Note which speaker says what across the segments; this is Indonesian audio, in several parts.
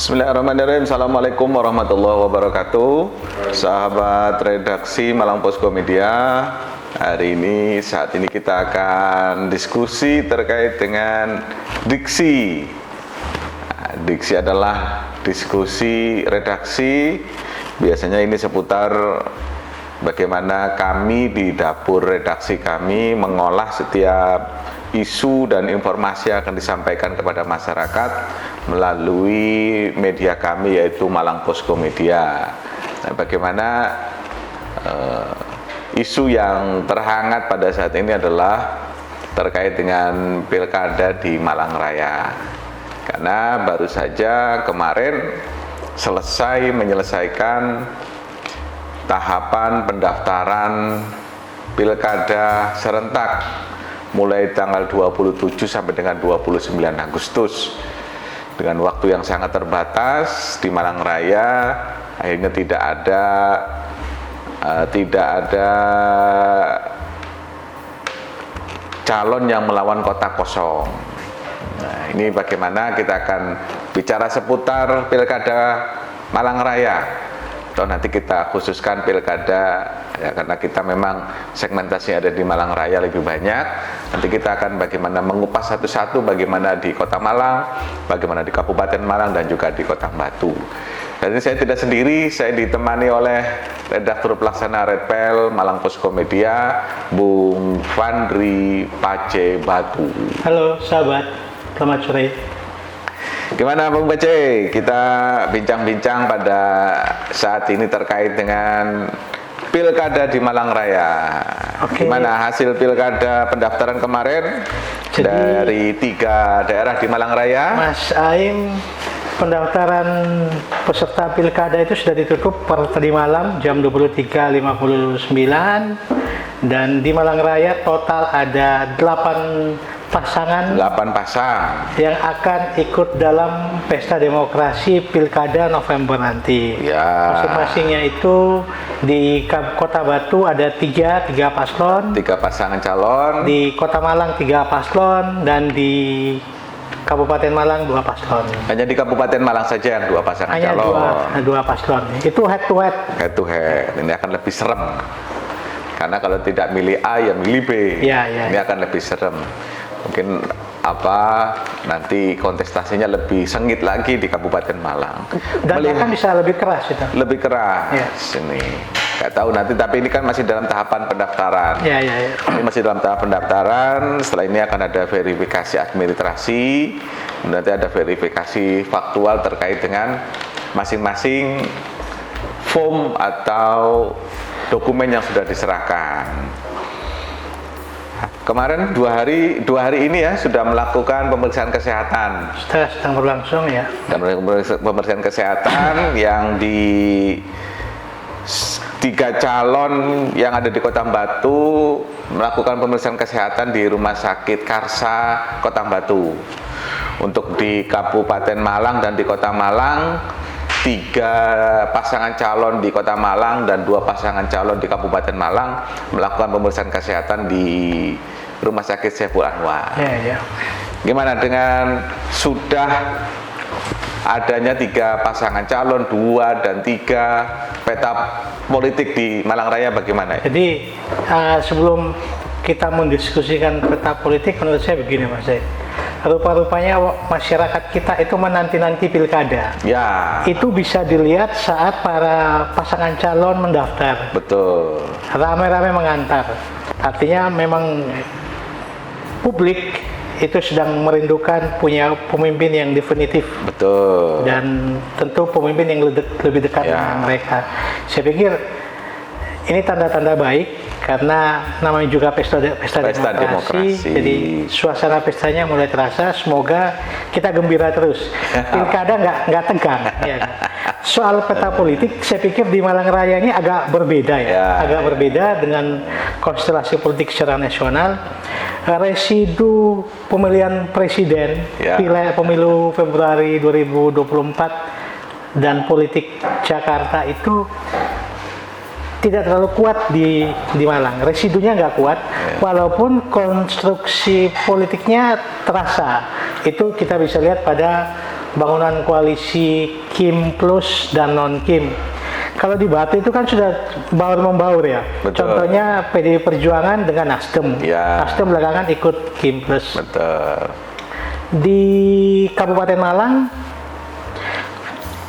Speaker 1: Bismillahirrahmanirrahim. Assalamualaikum warahmatullahi wabarakatuh. Sahabat redaksi Malang Posko Media, saat ini kita akan diskusi terkait dengan diksi. Diksi adalah diskusi redaksi. Biasanya ini seputar bagaimana kami di dapur redaksi kami mengolah setiap isu dan informasi yang akan disampaikan kepada masyarakat melalui media kami, yaitu Malang Posko Media. Nah, bagaimana isu yang terhangat pada saat ini adalah terkait dengan pilkada di Malang Raya, karena baru saja kemarin menyelesaikan tahapan pendaftaran pilkada serentak mulai tanggal 27 sampai dengan 29 Agustus dengan waktu yang sangat terbatas di Malang Raya. Akhirnya tidak ada calon yang melawan kota kosong. Nah, ini bagaimana kita akan bicara seputar pilkada Malang Raya, atau nanti kita khususkan pilkada ya, karena kita memang segmentasi ada di Malang Raya lebih banyak. Nanti kita akan bagaimana mengupas satu-satu bagaimana di Kota Malang, bagaimana di Kabupaten Malang, dan juga di Kota Batu. Dan ini saya tidak sendiri, saya ditemani oleh redaktur pelaksana Redpel Malang Posko Media, Bung Fandri Pace Batu.
Speaker 2: Halo sahabat, selamat sore.
Speaker 1: Gimana Bung Pace? Kita bincang-bincang pada saat ini terkait dengan pilkada di Malang Raya.
Speaker 2: Oke.
Speaker 1: Gimana hasil pilkada pendaftaran kemarin?
Speaker 2: Jadi,
Speaker 1: dari 3 daerah di Malang Raya?
Speaker 2: Mas Aim, pendaftaran peserta pilkada itu sudah ditutup per tadi malam jam 23.59, dan di Malang Raya total ada 8 pasangan yang akan ikut dalam pesta demokrasi pilkada November nanti.
Speaker 1: Ya.
Speaker 2: Masing-masingnya itu di Kota Batu ada 3 paslon,
Speaker 1: 3 pasangan calon.
Speaker 2: di Kota Malang 3 paslon, dan di Kabupaten Malang 2 paslon.
Speaker 1: Hanya di Kabupaten Malang saja yang 2 pasangan
Speaker 2: Hanya
Speaker 1: calon.
Speaker 2: dua paslon. Itu head to head.
Speaker 1: Head to head. Ini akan lebih serem. Karena kalau tidak milih A ya milih B.
Speaker 2: Ya.
Speaker 1: Ini akan lebih serem. Mungkin nanti kontestasinya lebih sengit lagi di Kabupaten Malang.
Speaker 2: Dan akan bisa lebih keras itu.
Speaker 1: Lebih keras.
Speaker 2: Ya.
Speaker 1: Ini nggak tahu nanti, tapi ini kan masih dalam tahapan pendaftaran.
Speaker 2: Ya.
Speaker 1: Ini masih dalam tahap pendaftaran. Setelah ini akan ada verifikasi administrasi, nanti ada verifikasi faktual terkait dengan masing-masing form atau dokumen yang sudah diserahkan. Kemarin dua hari ini ya sudah melakukan pemeriksaan kesehatan.
Speaker 2: Sedang berlangsung ya.
Speaker 1: Dan pemeriksaan kesehatan yang di 3 calon yang ada di Kota Batu melakukan pemeriksaan kesehatan di Rumah Sakit Karsa Kota Batu. Untuk di Kabupaten Malang dan di Kota Malang, 3 pasangan calon di Kota Malang dan 2 pasangan calon di Kabupaten Malang melakukan pemeriksaan kesehatan di Rumah Sakit Saiful Anwar.
Speaker 2: Ya.
Speaker 1: Gimana dengan sudah adanya 3 pasangan calon, 2 dan 3 peta politik di Malang Raya bagaimana?
Speaker 2: Jadi sebelum kita mendiskusikan peta politik, menurut saya begini Mas. Rupa-rupanya masyarakat kita itu menanti-nanti pilkada.
Speaker 1: Ya.
Speaker 2: Itu bisa dilihat saat para pasangan calon mendaftar.
Speaker 1: Betul.
Speaker 2: Rame-rame mengantar. Artinya memang publik itu sedang merindukan punya pemimpin yang definitif.
Speaker 1: Betul.
Speaker 2: Dan tentu pemimpin yang lebih dekat dengan mereka. Saya pikir ini tanda-tanda baik, karena namanya juga pesta demokrasi. Jadi suasana pestanya mulai terasa. Semoga kita gembira terus. Pilkada nggak tegang. Ya. Soal peta politik, saya pikir di Malang Raya ini agak berbeda ya. Agak berbeda dengan konstelasi politik secara nasional. Residu pemilihan presiden, pemilu Februari 2024 dan politik Jakarta itu tidak terlalu kuat di Malang. Residunya nggak kuat, walaupun konstruksi politiknya terasa. Itu kita bisa lihat pada bangunan koalisi Kim plus dan non Kim. Kalau di Batu itu kan sudah baur-membaur ya.
Speaker 1: Betul.
Speaker 2: Contohnya PDI Perjuangan dengan Nasdem.
Speaker 1: Ya.
Speaker 2: Nasdem belakangan ikut Kim plus.
Speaker 1: Betul.
Speaker 2: Di Kabupaten Malang,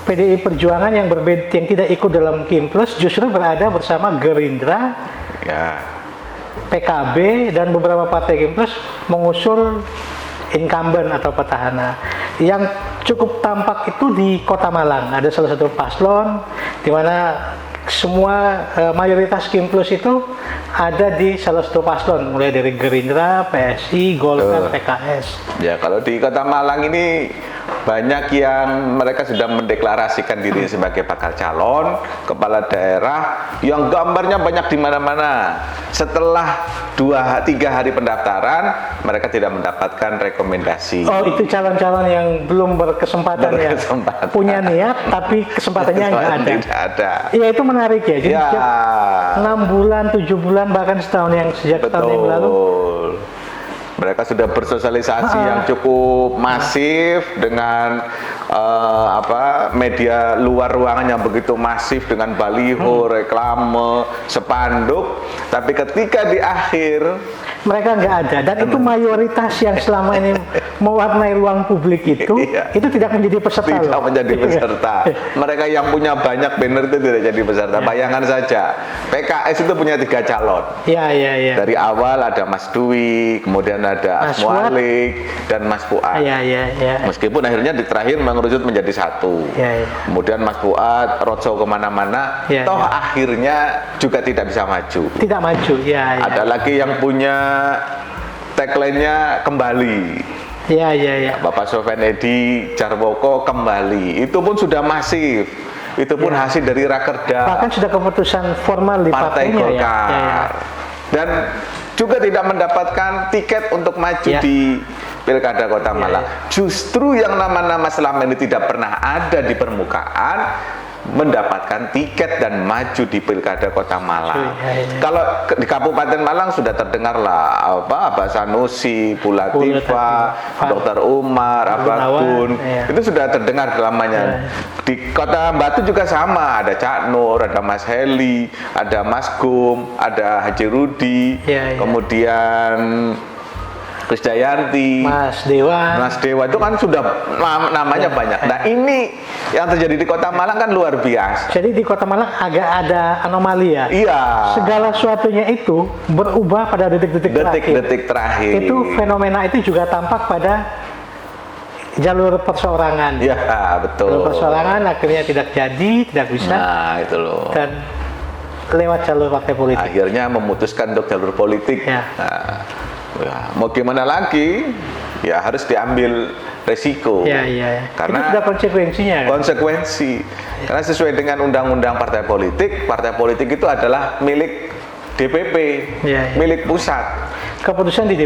Speaker 2: PDI Perjuangan yang berbeda, yang tidak ikut dalam Kim plus justru berada bersama Gerindra,
Speaker 1: Ya.
Speaker 2: PKB dan beberapa partai Kim plus mengusul incumbent atau petahana. Yang cukup tampak itu di Kota Malang, ada salah satu paslon di mana semua mayoritas Kim plus itu ada di salah satu paslon, mulai dari Gerindra, PSI, Golkar, PKS.
Speaker 1: Ya, kalau di Kota Malang ini banyak yang mereka sudah mendeklarasikan diri sebagai bakal calon kepala daerah yang gambarnya banyak di mana-mana. Setelah 2-3 hari pendaftaran, mereka tidak mendapatkan rekomendasi.
Speaker 2: Oh, itu calon-calon yang belum berkesempatan ya. Punya niat tapi kesempatannya nggak ada.
Speaker 1: Tidak ada.
Speaker 2: Iya, itu menarik ya. Jadi
Speaker 1: Ya.
Speaker 2: setiap 6 bulan, 7 bulan, bahkan setahun yang sejak tahun yang lalu.
Speaker 1: Betul. Mereka sudah bersosialisasi yang cukup masif dengan media luar ruangan yang begitu masif dengan baliho, reklame, spanduk. Tapi ketika di akhir
Speaker 2: Mereka nggak ada, dan itu mayoritas yang selama ini mewarnai ruang publik itu tidak menjadi peserta.
Speaker 1: tidak menjadi peserta. Mereka yang punya banyak banner itu tidak jadi peserta. Bayangkan saja, PKS itu punya 3 calon.
Speaker 2: Iya.
Speaker 1: Dari awal ada Mas Dwi, kemudian ada
Speaker 2: Mas
Speaker 1: Asmualik dan Mas Fuad.
Speaker 2: Iya.
Speaker 1: Meskipun akhirnya di terakhir mengerucut menjadi 1.
Speaker 2: Iya.
Speaker 1: Kemudian Mas Fuad roadshow kemana-mana, toh akhirnya juga tidak bisa maju.
Speaker 2: Tidak maju, ya.
Speaker 1: Ada lagi yang punya tagline-nya kembali.
Speaker 2: Iya.
Speaker 1: Bapak Sofyan Edi Jarwoko kembali. Itu pun sudah masif. Itu pun hasil dari rakerda.
Speaker 2: Bahkan sudah keputusan formal di
Speaker 1: Partai
Speaker 2: partainya
Speaker 1: Golkar.
Speaker 2: ya.
Speaker 1: Dan juga tidak mendapatkan tiket untuk maju di Pilkada Kota Malang. Justru yang nama-nama selama ini tidak pernah ada di permukaan mendapatkan tiket dan maju di Pilkada Kota Malang. Kalau di Kabupaten Malang sudah terdengar lah Pak Sanusi, Bu Latifah, Dr. Umar, Gun, itu sudah terdengar namanya. Di Kota Batu juga sama, ada Cak Nur, ada Mas Heli, ada Mas Gum, ada Haji Rudi, kemudian Krisdayanti,
Speaker 2: Mas Dewa
Speaker 1: itu kan sudah namanya banyak. Nah, ini yang terjadi di Kota Malang kan luar biasa.
Speaker 2: Jadi di Kota Malang agak ada anomali ya.
Speaker 1: Iya.
Speaker 2: Segala sesuatunya itu berubah pada detik-detik terakhir. Itu fenomena itu juga tampak pada jalur perseorangan.
Speaker 1: Iya, betul.
Speaker 2: Jalur perseorangan akhirnya tidak jadi, tidak bisa.
Speaker 1: Nah, itu loh.
Speaker 2: Dan lewat jalur partai politik.
Speaker 1: Akhirnya memutuskan untuk jalur politik. Nah, mau gimana lagi? Ya harus diambil resiko.
Speaker 2: Iya.
Speaker 1: Karena
Speaker 2: itu sudah konsekuensinya. Kan?
Speaker 1: Konsekuensi. Karena sesuai dengan undang-undang partai politik itu adalah milik DPP, milik pusat.
Speaker 2: Keputusan di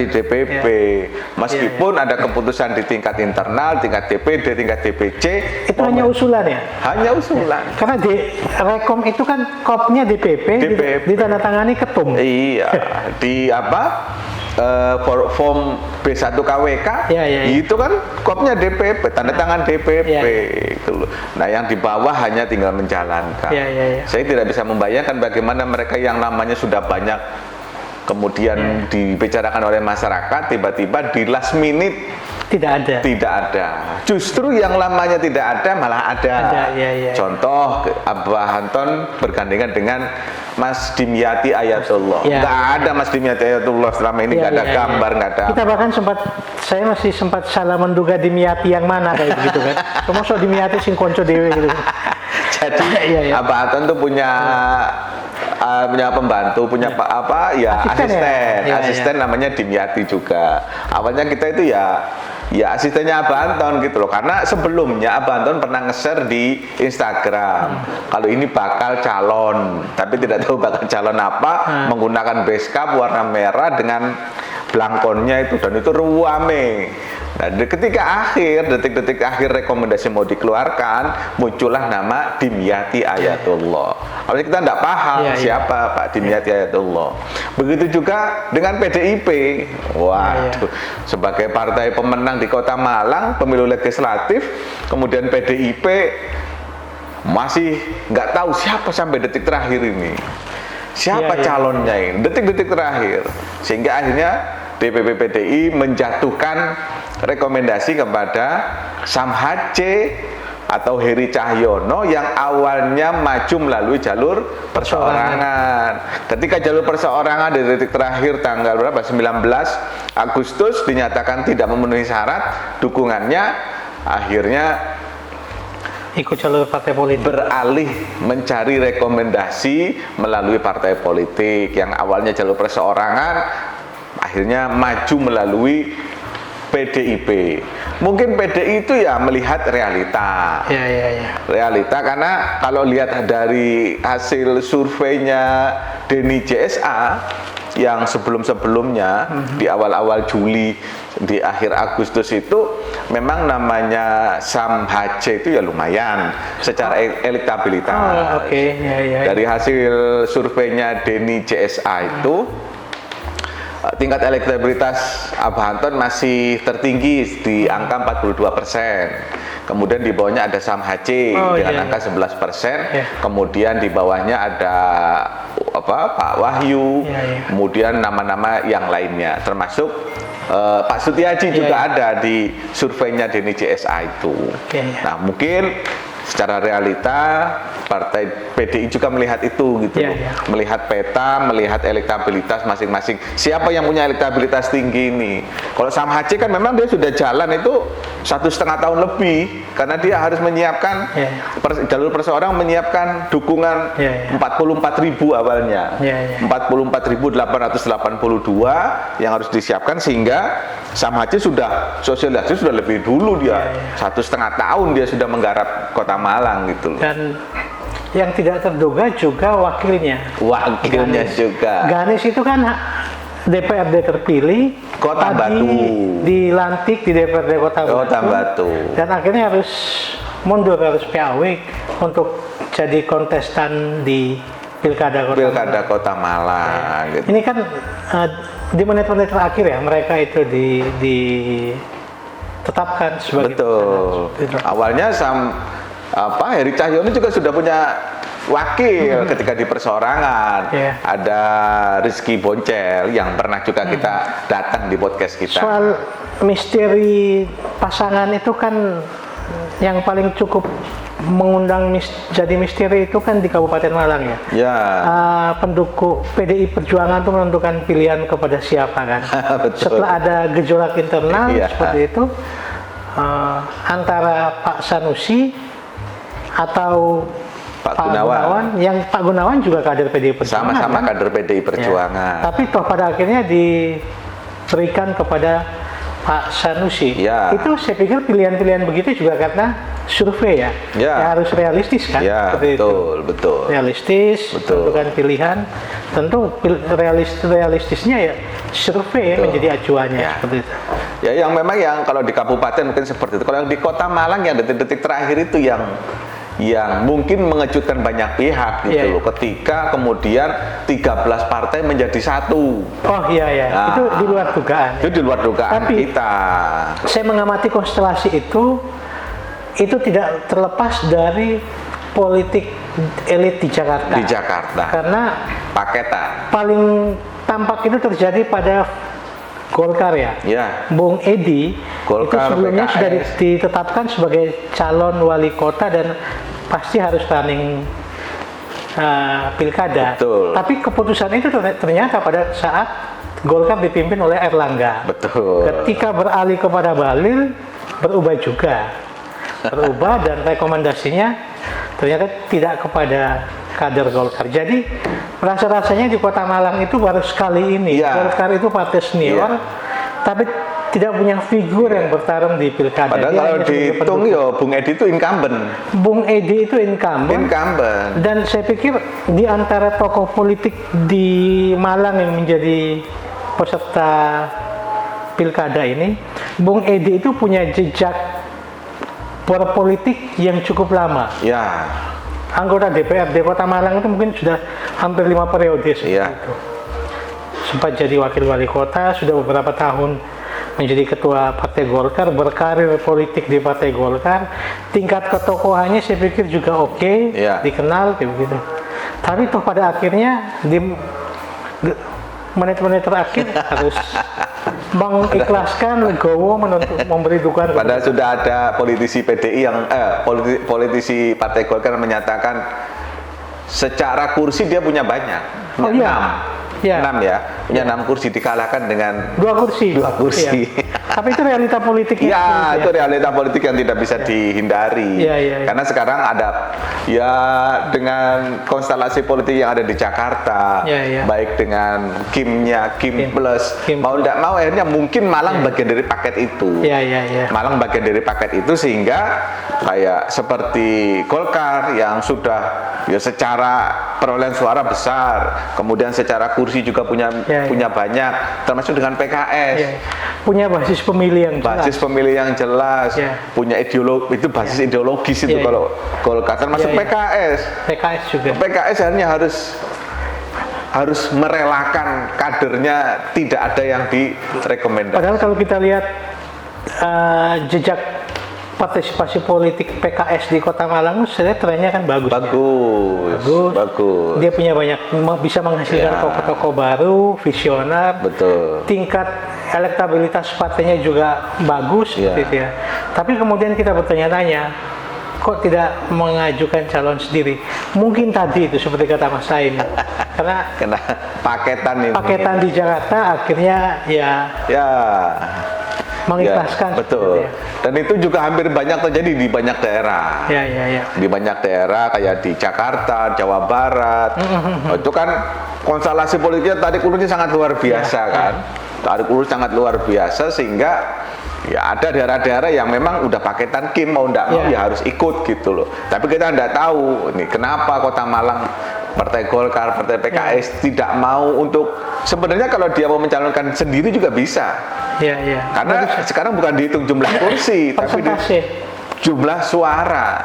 Speaker 2: DPP.
Speaker 1: Meskipun ada keputusan di tingkat internal, tingkat DPD, tingkat DPC.
Speaker 2: Itu hanya usulan ya?
Speaker 1: Hanya usulan.
Speaker 2: Karena di Rekom itu kan kopnya DPP. Ditandatangani ketum.
Speaker 1: Iya. Di form B1 KWK itu kan kopnya DPP, tanda tangan DPP itu loh. Nah, yang di bawah hanya tinggal menjalankan. Saya tidak bisa membayangkan bagaimana mereka yang namanya sudah banyak kemudian dibicarakan oleh masyarakat, tiba-tiba di last minute
Speaker 2: tidak ada.
Speaker 1: Justru yang lamanya tidak ada malah ada. Contoh, Abah Anton bergandengan dengan Mas Dimyati Ayatullah. Nggak ada Mas Dimyati Ayatullah selama ini, nggak ada gambar, nggak ada.
Speaker 2: Kita bahkan saya masih sempat salah menduga Dimyati yang mana kayak begitu kan. Cuma so Dimyati sing konco dewe gitu.
Speaker 1: Jadi Abah Anton tuh punya pembantu, punya asisten namanya Dimyati juga. Awalnya kita itu ya asistennya Abah Anton gitu loh, karena sebelumnya Abah Anton pernah nge-share di Instagram kalau ini bakal calon, tapi tidak tahu bakal calon apa, menggunakan base cap warna merah dengan belangkonnya itu, dan itu ruame. Nah, ketika detik-detik akhir rekomendasi mau dikeluarkan, muncullah nama Dimyati Ayatullah. Awalnya kita tidak paham siapa Pak Dimyati Ayatullah. Begitu juga dengan PDIP. Waduh, sebagai partai pemenang di Kota Malang, pemilu legislatif, kemudian PDIP masih nggak tahu siapa sampai detik terakhir ini. Siapa calonnya ini, detik-detik terakhir. Sehingga akhirnya DPP PDI menjatuhkan rekomendasi kepada Sam Hace atau Heri Cahyono yang awalnya maju melalui jalur perseorangan. Ketika jalur perseorangan di detik terakhir tanggal berapa? 19 Agustus dinyatakan tidak memenuhi syarat dukungannya, akhirnya
Speaker 2: ikut jalur partai politik,
Speaker 1: beralih mencari rekomendasi melalui partai politik yang awalnya jalur perseorangan, akhirnya maju melalui PDIP. Mungkin PDI itu ya melihat realita. Realita, karena kalau lihat dari hasil surveinya Denny JSA yang sebelum-sebelumnya di awal-awal Juli, di akhir Agustus itu memang namanya Sam Hace itu ya lumayan secara elektabilitas. Dari hasil surveinya Denny JSA itu tingkat elektabilitas Abah Anton masih tertinggi di angka 42%. Kemudian di bawahnya ada Sam Hace dengan angka 11%. Kemudian di bawahnya ada Pak Wahyu. Kemudian nama-nama yang lainnya, termasuk Pak Sutiaji juga ada di surveinya Denny JSA itu. Nah, mungkin secara realita partai PDI juga melihat itu gitu loh. Melihat peta, melihat elektabilitas masing-masing. Siapa yang punya elektabilitas tinggi ini? Kalau Sam Hace kan memang dia sudah jalan itu 1,5 tahun lebih, karena dia harus menyiapkan jalur perseorangan, menyiapkan dukungan 44.000 awalnya. 44.882 yang harus disiapkan, sehingga Sam Hace sudah sosialisasi sudah lebih dulu dia. 1,5 tahun dia sudah menggarap Kota Malang gitu loh.
Speaker 2: Dan yang tidak terduga juga wakilnya
Speaker 1: Ganis juga.
Speaker 2: Ganis itu kan DPRD terpilih
Speaker 1: Kota Batu,
Speaker 2: dilantik di DPRD Kota Batu, dan akhirnya harus mundur, harus PAW untuk jadi kontestan di Pilkada
Speaker 1: Kota Malang. Gitu.
Speaker 2: Ini kan di menit-menit terakhir ya mereka itu ditetapkan sebagai
Speaker 1: Awalnya Heri Cahyono juga sudah punya wakil ketika di perseorangan. Ada Rizky Boncel yang pernah juga kita datang di podcast kita.
Speaker 2: Soal misteri pasangan itu kan yang paling cukup mengundang jadi misteri itu kan di Kabupaten Malang ya. Pendukung PDI Perjuangan itu menentukan pilihan kepada siapa kan. Setelah ada gejolak internal seperti itu antara Pak Sanusi atau Pak Gunawan, yang Pak Gunawan juga kader PDI Perjuangan,
Speaker 1: sama-sama kader PDI Perjuangan.
Speaker 2: Tapi toh pada akhirnya diberikan kepada Pak Sanusi. Itu saya pikir pilihan-pilihan begitu juga karena survei ya harus realistis kan.
Speaker 1: Betul.
Speaker 2: Realistis, tentukan pilihan. Tentu realistisnya ya survei menjadi acuannya seperti itu.
Speaker 1: Ya, yang memang yang kalau di kabupaten mungkin seperti itu. Kalau yang di Kota Malang yang detik-detik terakhir itu yang mungkin mengejutkan banyak pihak gitu loh, ketika kemudian 13 partai menjadi satu.
Speaker 2: Itu di luar dugaan.
Speaker 1: Itu di luar dugaan kita.
Speaker 2: Saya mengamati konstelasi itu tidak terlepas dari politik elit di Jakarta. Karena
Speaker 1: paketan
Speaker 2: paling tampak itu terjadi pada Golkar ya. Bung Edi
Speaker 1: Golkar,
Speaker 2: itu sebelumnya
Speaker 1: PKS
Speaker 2: sudah ditetapkan sebagai calon wali kota dan pasti harus running pilkada. Tapi keputusan itu ternyata pada saat Golkar dipimpin oleh Erlangga. Ketika beralih kepada Bahlil berubah juga. Dan rekomendasinya ternyata tidak kepada kader Golkar. Jadi rasa-rasanya di Kota Malang itu baru sekali ini Golkar itu partai senior, tapi tidak punya figur yang bertarung di pilkada.
Speaker 1: Padahal kalau dihitung Bung Edi itu incumbent.
Speaker 2: Bung Edi itu incumbent. Dan saya pikir di antara tokoh politik di Malang yang menjadi peserta pilkada ini, Bung Edi itu punya jejak berpolitik yang cukup lama.
Speaker 1: Ya.
Speaker 2: Anggota DPRD Kota Malang itu mungkin sudah hampir 5 periode seperti itu. Sempat jadi wakil wali kota, sudah beberapa tahun menjadi ketua Partai Golkar, berkarir politik di Partai Golkar. Tingkat ketokohannya saya pikir juga oke, dikenal kayak begitu. Tapi toh pada akhirnya di menit-menit terakhir harus mengikhlaskan, legowo, memberi dukungan.
Speaker 1: Padahal sudah ada politisi PDI yang politisi Partai Golkar menyatakan secara kursi dia punya banyak, punya 6 ya, punya 6 kursi, dikalahkan dengan
Speaker 2: 2 kursi. Iya. Tapi itu realita politik.
Speaker 1: Ya, itu realita politik yang tidak bisa dihindari. Karena sekarang ada dengan konstelasi politik yang ada di Jakarta, baik dengan Kimnya, Kim Plus, mau tidak mau akhirnya mungkin Malang bagian dari paket itu. Malang bagian dari paket itu, sehingga kayak seperti Golkar yang sudah secara perolehan suara besar, kemudian secara kursi juga punya banyak, termasuk dengan PKS.
Speaker 2: Punya basis pemilih yang jelas.
Speaker 1: Basis pemilih yang jelas, punya ideologi, itu basis ideologis itu kalau Golkar, termasuk PKS.
Speaker 2: PKS juga.
Speaker 1: PKS akhirnya harus merelakan kadernya, tidak ada yang direkomendasi.
Speaker 2: Padahal kalau kita lihat jejak partisipasi politik PKS di Kota Malang, saya trennya kan bagus. Dia punya bisa menghasilkan tokoh-tokoh baru, visioner.
Speaker 1: Betul.
Speaker 2: Tingkat elektabilitas partainya juga bagus, gitu ya. Tapi kemudian kita bertanya-tanya, kok tidak mengajukan calon sendiri? Mungkin tadi itu seperti kata Mas Sain, karena paketan di Jakarta akhirnya mengikhlaskan.
Speaker 1: Betul. Dan itu juga hampir banyak terjadi di banyak daerah. Di banyak daerah kayak di Jakarta, Jawa Barat. Itu kan konstelasi politiknya tarik ulurnya sangat luar biasa kan. Tarik ulur sangat luar biasa, sehingga ada daerah-daerah yang memang udah paketan Kim, mau ndak mau harus ikut gitu loh. Tapi kita ndak tahu ini kenapa Kota Malang, Partai Golkar, Partai PKS tidak mau untuk, sebenarnya kalau dia mau mencalonkan sendiri juga bisa. Karena sekarang bukan dihitung jumlah kursi, tapi jumlah suara.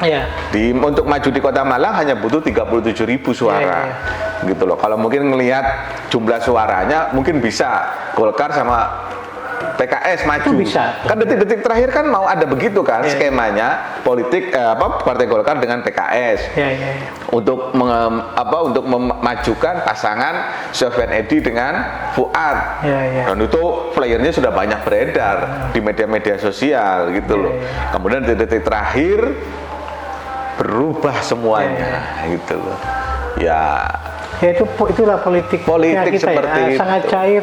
Speaker 1: Untuk maju di Kota Malang hanya butuh 37.000 suara. Gitu loh. Kalau mungkin ngelihat jumlah suaranya, mungkin bisa Golkar sama PKS maju.
Speaker 2: Itu bisa.
Speaker 1: Kan detik-detik terakhir kan mau ada begitu kan skemanya politik Partai Golkar dengan PKS. Untuk memajukan pasangan Sofyan Edi dengan Fuad. Dan itu playernya sudah banyak beredar di media-media sosial gitu loh. Kemudian detik-detik terakhir berubah semuanya gitu loh.
Speaker 2: Itulah politik kita
Speaker 1: seperti itu.
Speaker 2: Sangat cair,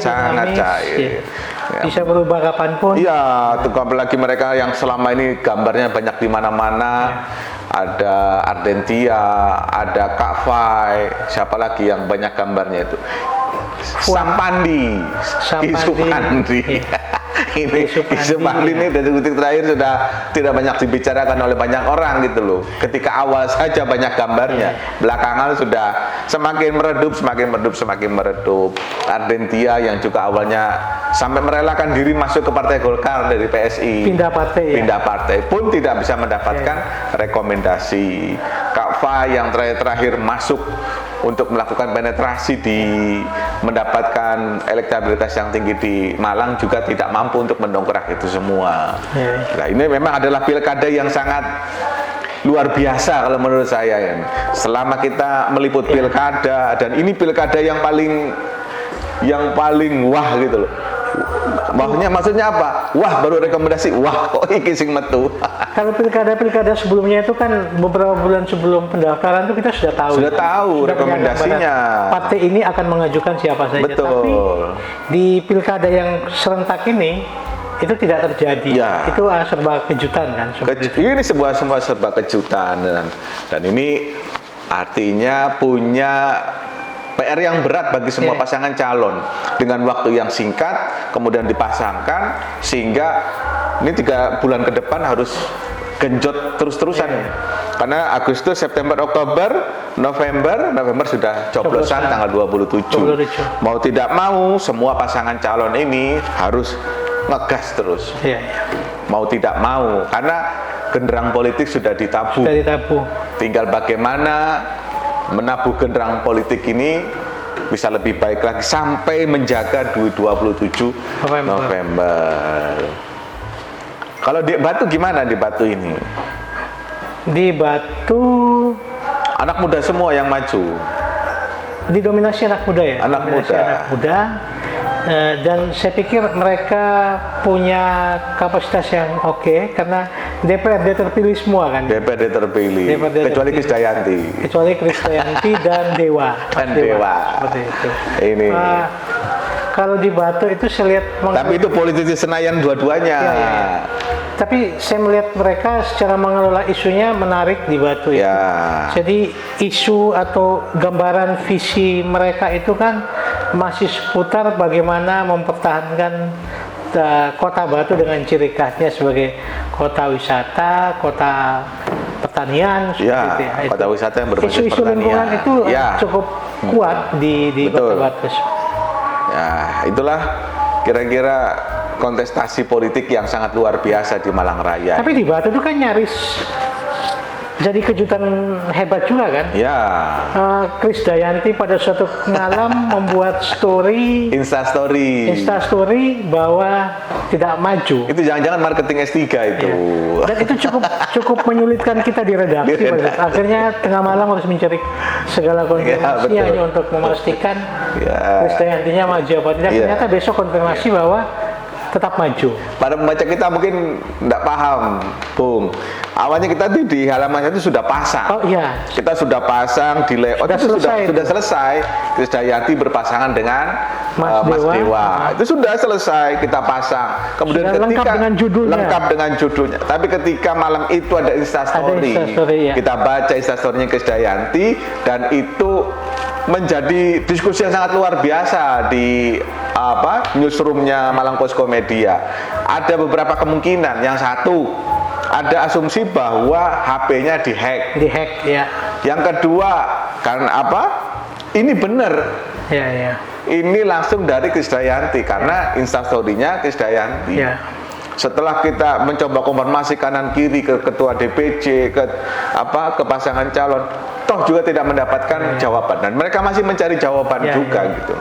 Speaker 2: bisa berubah kapanpun.
Speaker 1: Apalagi mereka yang selama ini gambarnya banyak di mana-mana. Ada Ardentia, ada Kak Fai, siapa lagi yang banyak gambarnya itu? Sampandi. Ini Supandi ini dari detik terakhir sudah tidak banyak dibicarakan oleh banyak orang gitu loh. Ketika awal saja banyak gambarnya, belakangan sudah semakin meredup. Ardentia yang juga awalnya sampai merelakan diri masuk ke Partai Golkar dari PSI, pindah partai pun tidak bisa mendapatkan rekomendasi. Kak Fa yang terakhir masuk untuk melakukan penetrasi mendapatkan elektabilitas yang tinggi di Malang juga tidak mampu untuk mendongkrak itu semua. Nah, ini memang adalah pilkada yang sangat luar biasa kalau menurut saya ya. Selama kita meliput pilkada, dan ini pilkada yang paling wah gitu loh. Maksudnya apa? Wah, baru rekomendasi. Wah, kok iki sing metu.
Speaker 2: Kalau pilkada sebelumnya itu kan beberapa bulan sebelum pendaftaran itu kita sudah tahu
Speaker 1: rekomendasinya.
Speaker 2: Partai ini akan mengajukan siapa saja.
Speaker 1: Betul.
Speaker 2: Tapi di pilkada yang serentak ini itu tidak terjadi. Itu serba kejutan kan.
Speaker 1: Ini semua serba kejutan, dan ini artinya punya PR yang berat bagi semua pasangan calon, dengan waktu yang singkat kemudian dipasangkan, sehingga ini 3 bulan ke depan harus genjot terus-terusan. Karena Agustus, September, Oktober, November sudah coblosan tanggal 27. Mau tidak mau, semua pasangan calon ini harus ngegas terus.
Speaker 2: Iya, iya.
Speaker 1: Mau tidak mau, karena genderang politik sudah ditabuh.
Speaker 2: Sudah ditabuh.
Speaker 1: Tinggal bagaimana menabuh genderang politik ini bisa lebih baik lagi sampai menjaga 27 November. Kalau di Batu gimana di Batu ini?
Speaker 2: Di Batu
Speaker 1: anak muda semua yang maju.
Speaker 2: Didominasi anak muda ya.
Speaker 1: Anak muda.
Speaker 2: Anak muda. Dan saya pikir mereka punya kapasitas yang oke, karena DPRD terpilih semua kan.
Speaker 1: DPRD terpilih. Kecuali Krisdayanti.
Speaker 2: Kecuali Krisdayanti dan Dewa.
Speaker 1: Dewa.
Speaker 2: Seperti itu.
Speaker 1: Ini.
Speaker 2: Kalau di Batu itu saya lihat.
Speaker 1: Tapi itu politisi Senayan dua-duanya. Ya.
Speaker 2: Tapi saya melihat mereka secara mengelola isunya menarik di Batu itu.
Speaker 1: Ya.
Speaker 2: Jadi isu atau gambaran visi mereka itu kan masih seputar bagaimana mempertahankan kota Batu dengan ciri khasnya sebagai kota wisata, kota pertanian,
Speaker 1: ya,
Speaker 2: seperti itu.
Speaker 1: Kota wisata yang berbasis
Speaker 2: isu-isu lingkungan itu cukup kuat di Kota Batu.
Speaker 1: Ya, itulah kira-kira kontestasi politik yang sangat luar biasa di Malang Raya.
Speaker 2: Tapi di Batu itu kan nyaris jadi kejutan hebat juga kan?
Speaker 1: Ya.
Speaker 2: Krisdayanti pada suatu malam membuat Insta story bahwa tidak maju.
Speaker 1: Itu jangan-jangan marketing S3 itu.
Speaker 2: Ya. Dan itu cukup menyulitkan kita di redaksi. Akhirnya tengah malam harus mencari segala konfirmasi hanya untuk memastikan Krisdayantinya maju apa tidak. Ternyata besok konfirmasi bahwa tetap maju.
Speaker 1: Pada pembaca kita mungkin tidak paham, Bung. Awalnya kita di halaman itu sudah pasang.
Speaker 2: Oh iya.
Speaker 1: Kita sudah pasang di layout itu sudah selesai. Krisdayanti berpasangan dengan Mas Dewa. Itu sudah selesai kita pasang. Kemudian
Speaker 2: sudah
Speaker 1: ketika
Speaker 2: lengkap
Speaker 1: dengan judulnya. Tapi ketika malam itu ada Instastory.
Speaker 2: Ya.
Speaker 1: Kita baca Instastory-nya Krisdayanti dan itu menjadi diskusi yang sangat luar biasa di newsroomnya Malang Posko Media. Ada beberapa kemungkinan. Yang satu, ada asumsi bahwa HP-nya dihack.
Speaker 2: Ya.
Speaker 1: Yang kedua, karena apa? Ini benar.
Speaker 2: Ya.
Speaker 1: Ini langsung dari Krisdayanti karena Instastory-nya Krisdayanti.
Speaker 2: Ya.
Speaker 1: Setelah kita mencoba konfirmasi kanan kiri ke ketua DPC, ke pasangan calon, toh juga tidak mendapatkan jawaban, dan mereka masih mencari jawaban juga gitu.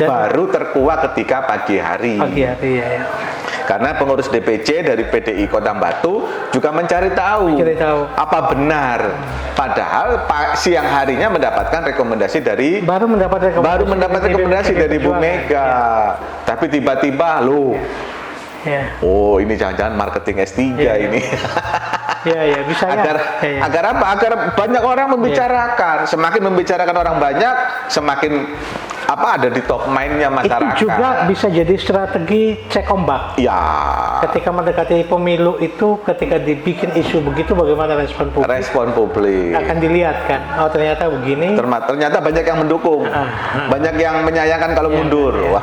Speaker 1: Dan baru terkuak ketika pagi hari.
Speaker 2: Ya.
Speaker 1: Karena pengurus DPC dari PDI Kota Batu juga mencari tahu apa benar. Padahal siang harinya mendapatkan rekomendasi dari
Speaker 2: baru mendapat rekomendasi
Speaker 1: dari Bu Mega. Tapi tiba-tiba oh, ini jangan-jangan marketing S3 ini.
Speaker 2: Ya, bisa
Speaker 1: agar apa? Agar banyak orang membicarakan. Semakin membicarakan orang banyak, semakin ada di top mind-nya masyarakat.
Speaker 2: Itu juga bisa jadi strategi cek ombak.
Speaker 1: Ya.
Speaker 2: Ketika mendekati pemilu itu, ketika dibikin isu begitu, bagaimana respon publik? Respon publik akan dilihat kan. Oh, ternyata begini.
Speaker 1: Ternyata banyak yang mendukung. Banyak yang menyayangkan kalau mundur.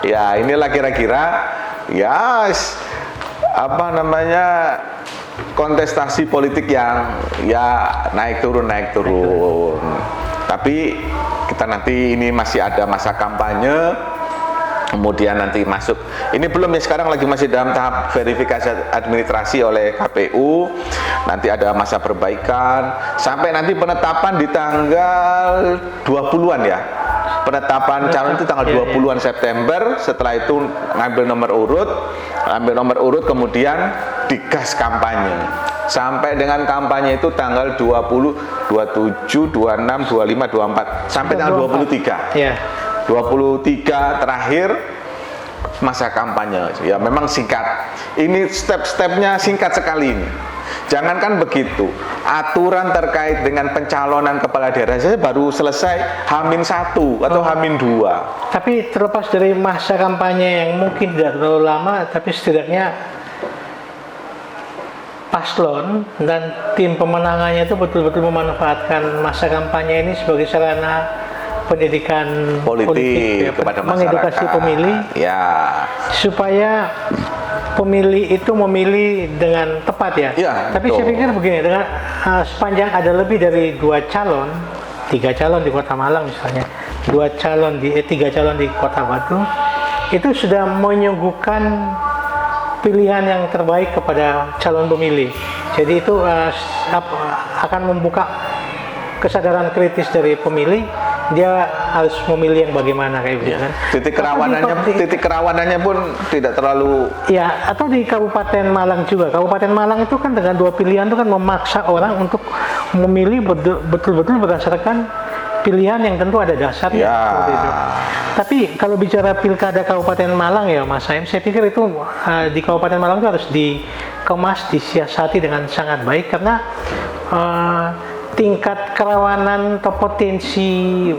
Speaker 1: Ya, inilah kira-kira kontestasi politik yang naik turun. Tapi kita nanti ini masih ada masa kampanye, kemudian nanti masuk. Ini belum ya, sekarang masih dalam tahap verifikasi administrasi oleh KPU. Nanti ada masa perbaikan sampai nanti penetapan di tanggal 20-an ya. Penetapan calon itu tanggal 20-an September. Setelah itu ngambil nomor urut, kemudian digas kampanye. Sampai dengan kampanye itu tanggal 20, 27, 26, 25, 24 sampai tanggal 23. 23 terakhir masa kampanye. Ya memang singkat. Ini step-stepnya singkat sekali ini. Jangankan begitu, aturan terkait dengan pencalonan kepala daerah saja baru selesai H-1 atau H-2.
Speaker 2: Tapi terlepas dari masa kampanye yang mungkin tidak terlalu lama, tapi setidaknya paslon dan tim pemenangannya itu betul-betul memanfaatkan masa kampanye ini sebagai sarana pendidikan politik
Speaker 1: kepada masyarakat,
Speaker 2: mengedukasi pemilih, supaya pemilih itu memilih dengan tepat ya.
Speaker 1: Iya,
Speaker 2: Tapi saya
Speaker 1: betul.
Speaker 2: pikir begini, dengan sepanjang ada lebih dari 2 calon, 3 calon di Kota Malang misalnya, 3 calon di Kota Batu, itu sudah menyuguhkan pilihan yang terbaik kepada calon pemilih. Jadi itu akan membuka kesadaran kritis dari pemilih, dia harus memilih yang bagaimana kayak gitu kan.
Speaker 1: Titik kerawanannya pun tidak terlalu.
Speaker 2: Ya, atau di Kabupaten Malang juga. Kabupaten Malang itu kan dengan 2 pilihan itu kan memaksa orang untuk memilih betul-betul berdasarkan pilihan yang tentu ada dasarnya.
Speaker 1: Ya.
Speaker 2: Seperti itu. Tapi kalau bicara pilkada Kabupaten Malang ya Mas Saim, saya pikir itu di Kabupaten Malang itu harus dikemas, disiasati dengan sangat baik karena tingkat kerawanan atau potensi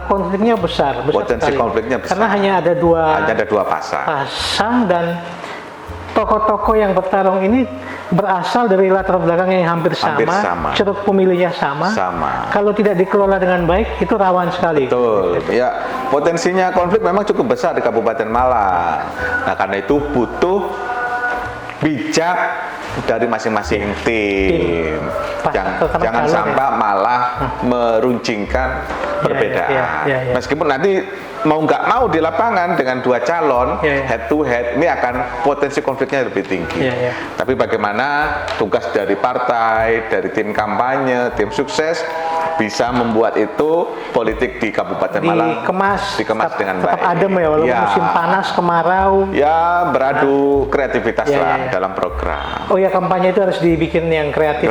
Speaker 2: konfliknya besar
Speaker 1: Potensi
Speaker 2: sekali.
Speaker 1: konfliknya besar.
Speaker 2: Karena hanya ada dua
Speaker 1: pasang.
Speaker 2: dan tokoh-tokoh yang bertarung ini berasal dari latar belakang yang hampir sama. Ceruk pemilihnya sama. Kalau tidak dikelola dengan baik itu rawan sekali.
Speaker 1: Betul. Ya, potensinya konflik memang cukup besar di Kabupaten Malang. Nah, karena itu butuh bijak dari masing-masing tim. Jangan sampai malah meruncingkan perbedaan. Meskipun nanti mau nggak mau di lapangan dengan 2 calon head to head, ini akan potensi konfliknya lebih tinggi. Tapi bagaimana tugas dari partai, dari tim kampanye, tim sukses bisa membuat itu politik di Kabupaten Malang dikemas dengan baik.
Speaker 2: Tetap adem ya, walaupun musim panas, kemarau.
Speaker 1: Ya, beradu kreativitas lah dalam program.
Speaker 2: Oh ya, kampanye itu harus dibikin yang kreatif.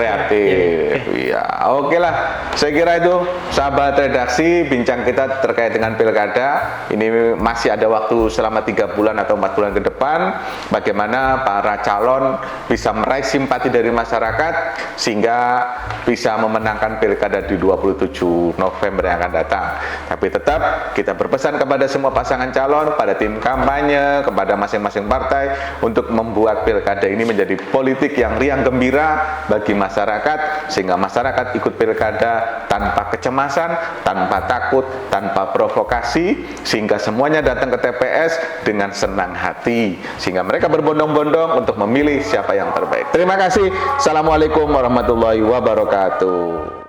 Speaker 1: Iya. Oke lah. Saya kira itu sahabat redaksi bincang kita terkait dengan pilkada. Ini masih ada waktu selama 3 bulan atau 4 bulan ke depan. Bagaimana para calon bisa meraih simpati dari masyarakat sehingga bisa memenangkan pilkada di 27 November yang akan datang. Tapi tetap kita berpesan kepada semua pasangan calon, pada tim kampanye, kepada masing-masing partai untuk membuat pilkada ini menjadi politik yang riang gembira bagi masyarakat, sehingga masyarakat ikut pilkada tanpa kecemasan, tanpa takut, tanpa provokasi, sehingga semuanya datang ke TPS dengan senang hati, sehingga mereka berbondong-bondong untuk memilih siapa yang terbaik. Terima kasih. Assalamualaikum warahmatullahi wabarakatuh.